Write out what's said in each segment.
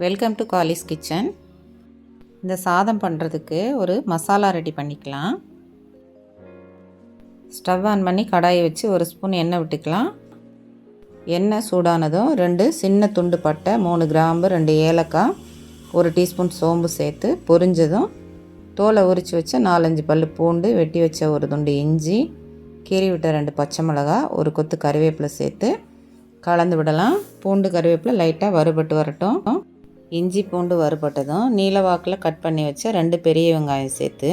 Welcome to Kallis kitchen. இந்த சாதம் பண்ணுறதுக்கு ஒரு மசாலா ரெடி பண்ணிக்கலாம். ஸ்டவ் ஆன் பண்ணி கடாயை வச்சு ஒரு ஸ்பூன் எண்ணெய் விட்டுக்கலாம். எண்ணெய் சூடானதும் 2 சின்ன துண்டு பட்டை, 3 கிராம்பு, 2 ஏலக்காய், 1 டீஸ்பூன் சோம்பு சேர்த்து பொரிஞ்சதும் தோலை உரித்து வச்ச 4-5 பல் பூண்டு, வெட்டி வச்ச ஒரு துண்டு இஞ்சி, கீறி விட்ட 2 பச்சை மிளகாய், ஒரு கொத்து கறிவேப்பிலை சேர்த்து கலந்து விடலாம். பூண்டு கறிவேப்பிலை லைட்டாக வறுபட்டு வரட்டும். இஞ்சி பூண்டு வறுபட்டதும் நீல வாக்கில் கட் பண்ணி வச்ச 2 பெரிய வெங்காயம் சேர்த்து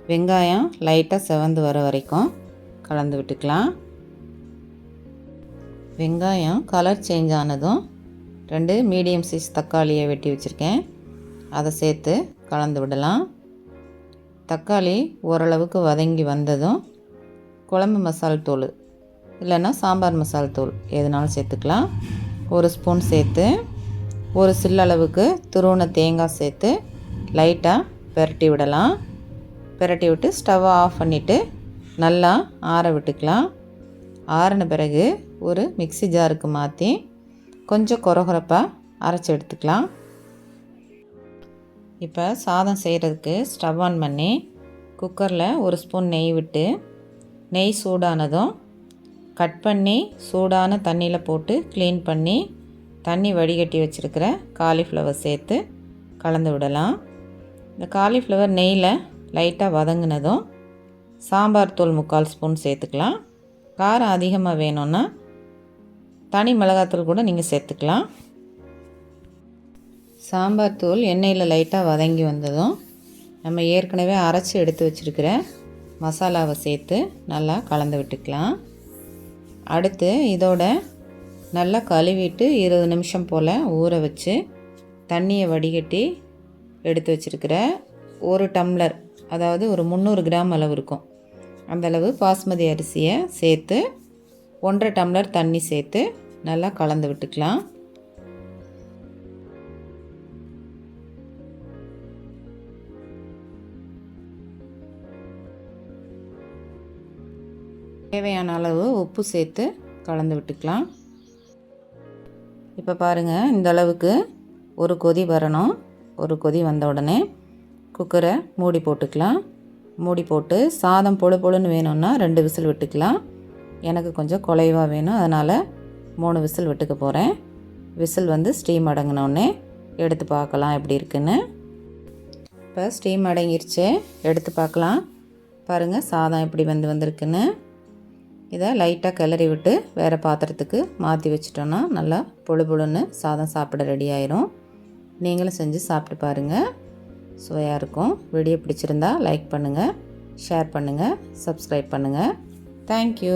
வெங்காயம் லைட்டாக செவந்து வர வரைக்கும் கலந்து விட்டுக்கலாம். வெங்காயம் கலர் சேஞ்ச் ஆனதும் 2 மீடியம் சைஸ் தக்காளியை வெட்டி வச்சுருக்கேன், அதை சேர்த்து கலந்து விடலாம். தக்காளி ஓரளவுக்கு வதங்கி வந்ததும் குழம்பு மசால் தூள் இல்லைன்னா சாம்பார் மசால் தூள் எதுனாலும் சேர்த்துக்கலாம். 1 ஸ்பூன் சேர்த்து ஒரு சில்லளவுக்கு துருவன தேங்காய் சேர்த்து லைட்டாக பெரட்டி விடலாம். பெரட்டி விட்டு ஸ்டவ்வை ஆஃப் பண்ணிவிட்டு நல்லா ஆற விட்டுக்கலாம். ஆறின பிறகு ஒரு மிக்ஸி ஜாருக்கு மாற்றி கொஞ்சம் கொரகொரப்பாக அரைச்சி எடுத்துக்கலாம். இப்போ சாதம் செய்கிறதுக்கு ஸ்டவ் ஆன் பண்ணி குக்கரில் 1 ஸ்பூன் நெய் விட்டு நெய் சூடானதும் கட் பண்ணி சூடான தண்ணியில் போட்டு க்ளீன் பண்ணி தண்ணி வடிகட்டி வச்சுருக்கிற காலிஃப்ளவர் சேர்த்து கலந்து விடலாம். இந்த காலிஃப்ளவர் நெய்யில் லைட்டாக வதங்கினதும் சாம்பார் தூள் 3/4 ஸ்பூன் சேர்த்துக்கலாம். காரம் அதிகமாக வேணும்னா தனி மிளகாத்தூள் கூட நீங்கள் சேர்த்துக்கலாம். சாம்பார் தூள் எண்ணெயில் லைட்டாக வதங்கி வந்ததும் நம்ம ஏற்கனவே அரைச்சி எடுத்து வச்சுருக்கிற மசாலாவை சேர்த்து நல்லா கலந்து விட்டுக்கலாம். அடுத்து இதோட நல்லா கழுவிட்டு 20 நிமிஷம் போல் ஊற வச்சு தண்ணியை வடிகட்டி எடுத்து வச்சுருக்கிற 1 டம்ளர், அதாவது ஒரு 300 கிராம் அளவு இருக்கும், அந்தளவு பாஸ்மதி அரிசியை சேர்த்து 1.5 டம்ளர் தண்ணி சேர்த்து நல்லா கலந்து விட்டுக்கலாம். தேவையான அளவு உப்பு சேர்த்து கலந்து விட்டுக்கலாம். இப்போ பாருங்கள், இந்த அளவுக்கு ஒரு கொதி வரணும். ஒரு கொதி வந்த உடனே குக்கரை மூடி போட்டுக்கலாம். மூடி போட்டு சாதம் பொழு பொழுன்னு வேணும்னா 2 விசில் விட்டுக்கலாம். எனக்கு கொஞ்சம் குலைவாக வேணும், அதனால் 3 விசில் விட்டுக்க போகிறேன். விசில் வந்து ஸ்டீம் அடங்கினோடனே எடுத்து பார்க்கலாம் எப்படி இருக்குன்னு. இப்போ ஸ்டீம் அடங்கிருச்சு, எடுத்து பார்க்கலாம். பாருங்கள் சாதம் எப்படி வந்திருக்குன்னு. இதை லைட்டாக கிளறி விட்டு வேறு பாத்திரத்துக்கு மாற்றி வச்சிட்டோன்னா நல்லா பொழு பொழுன்னு சாதம் சாப்பிட ரெடி ஆயிரும். நீங்களும் செஞ்சு சாப்பிட்டு பாருங்கள், சுவையாக இருக்கும். வீடியோ பிடிச்சிருந்தா லைக் பண்ணுங்கள், ஷேர் பண்ணுங்கள், சப்ஸ்கிரைப் பண்ணுங்கள். தேங்க்யூ.